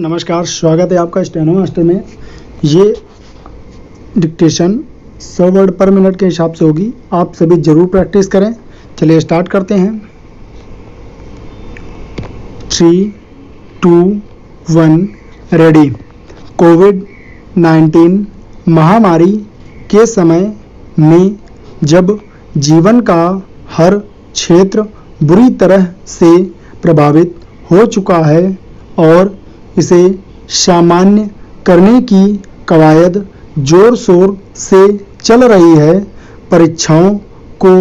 नमस्कार, स्वागत है आपका स्टेनो मास्टर में। ये डिक्टेशन 100 वर्ड पर मिनट के हिसाब से होगी। आप सभी जरूर प्रैक्टिस करें। चलिए स्टार्ट करते हैं। 3, 2, 1 रेडी। कोविड-19 महामारी के समय में जब जीवन का हर क्षेत्र बुरी तरह से प्रभावित हो चुका है और इसे सामान्य करने की कवायद जोर शोर से चल रही है, परीक्षाओं को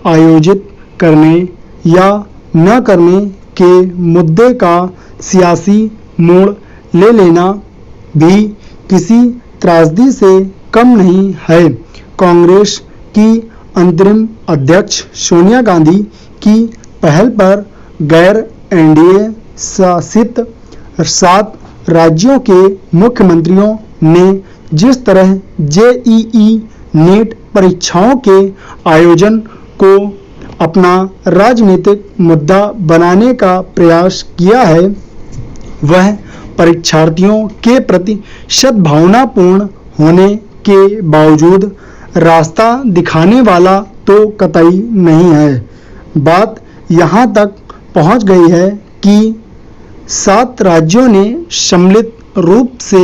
आयोजित करने या न करने के मुद्दे का सियासी मोड़ ले लेना भी किसी त्रासदी से कम नहीं है। कांग्रेस की अंतरिम अध्यक्ष सोनिया गांधी की पहल पर गैर एनडीए शासित 7 राज्यों के मुख्यमंत्रियों ने जिस तरह जेईई नीट परीक्षाओं के आयोजन को अपना राजनीतिक मुद्दा बनाने का प्रयास किया है, वह परीक्षार्थियों के प्रति सद्भावनापूर्ण होने के बावजूद रास्ता दिखाने वाला तो कतई नहीं है। बात यहाँ तक पहुँच गई है कि 7 राज्यों ने सम्मिलित रूप से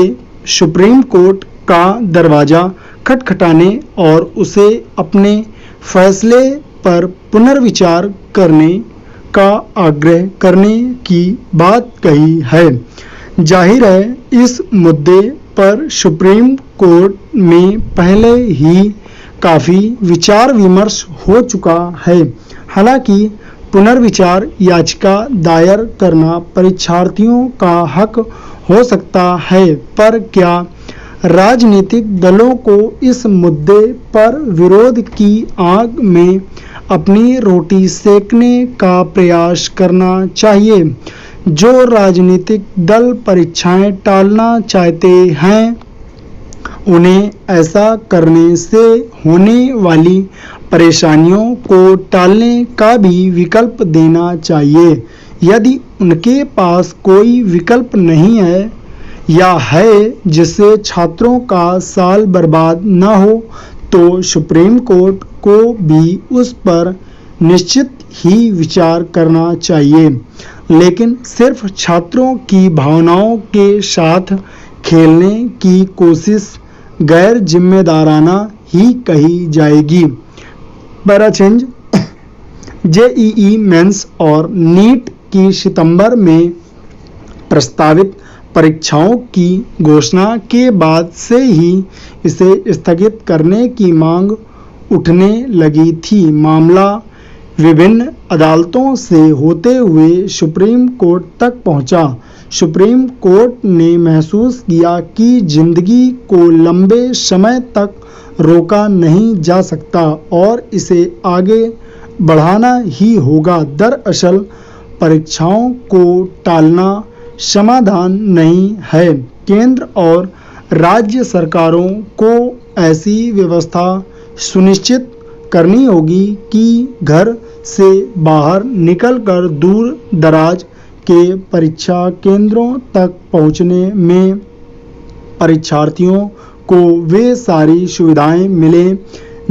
सुप्रीम कोर्ट का दरवाजा खटखटाने और उसे अपने फैसले पर पुनर्विचार करने का आग्रह करने की बात कही है। जाहिर है, इस मुद्दे पर सुप्रीम कोर्ट में पहले ही काफ़ी विचार विमर्श हो चुका है। हालांकि पुनर्विचार याचिका दायर करना परीक्षार्थियों का हक हो सकता है, पर क्या राजनीतिक दलों को इस मुद्दे पर विरोध की आग में अपनी रोटी सेकने का प्रयास करना चाहिए? जो राजनीतिक दल परीक्षाएं टालना चाहते हैं, उन्हें ऐसा करने से होने वाली परेशानियों को टालने का भी विकल्प देना चाहिए। यदि उनके पास कोई विकल्प नहीं है या है जिससे छात्रों का साल बर्बाद न हो, तो सुप्रीम कोर्ट को भी उस पर निश्चित ही विचार करना चाहिए। लेकिन सिर्फ छात्रों की भावनाओं के साथ खेलने की कोशिश गैर जिम्मेदाराना ही कही जाएगी। पैराचेंज जेईई मेंस और नीट की सितंबर में प्रस्तावित परीक्षाओं की घोषणा के बाद से ही इसे स्थगित करने की मांग उठने लगी थी। मामला विभिन्न अदालतों से होते हुए सुप्रीम कोर्ट तक पहुंचा। सुप्रीम कोर्ट ने महसूस किया कि जिंदगी को लंबे समय तक रोका नहीं जा सकता और इसे आगे बढ़ाना ही होगा। दरअसल परीक्षाओं को टालना समाधान नहीं है। केंद्र और राज्य सरकारों को ऐसी व्यवस्था सुनिश्चित करनी होगी कि घर से बाहर निकलकर दूर दराज के परीक्षा केंद्रों तक पहुंचने में परीक्षार्थियों को वे सारी सुविधाएं मिलें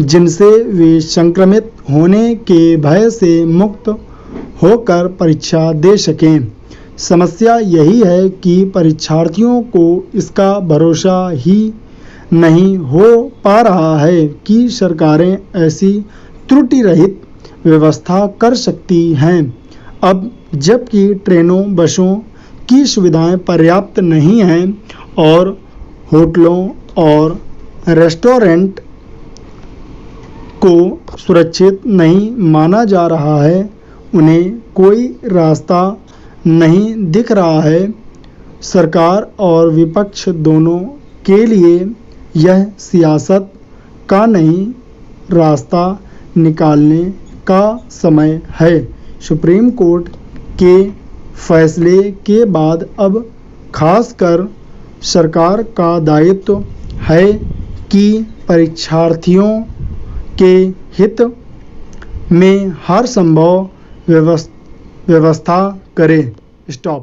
जिनसे वे संक्रमित होने के भय से मुक्त होकर परीक्षा दे सकें। समस्या यही है कि परीक्षार्थियों को इसका भरोसा ही नहीं हो पा रहा है कि सरकारें ऐसी त्रुटि रहित व्यवस्था कर सकती हैं। अब जबकि ट्रेनों, बसों की सुविधाएं पर्याप्त नहीं हैं और होटलों और रेस्टोरेंट को सुरक्षित नहीं माना जा रहा है, उन्हें कोई रास्ता नहीं दिख रहा है। सरकार और विपक्ष दोनों के लिए यह सियासत का नहीं, रास्ता निकालने का समय है। सुप्रीम कोर्ट के फैसले के बाद अब खासकर सरकार का दायित्व है कि परीक्षार्थियों के हित में हर संभव व्यवस्था करे। स्टॉप।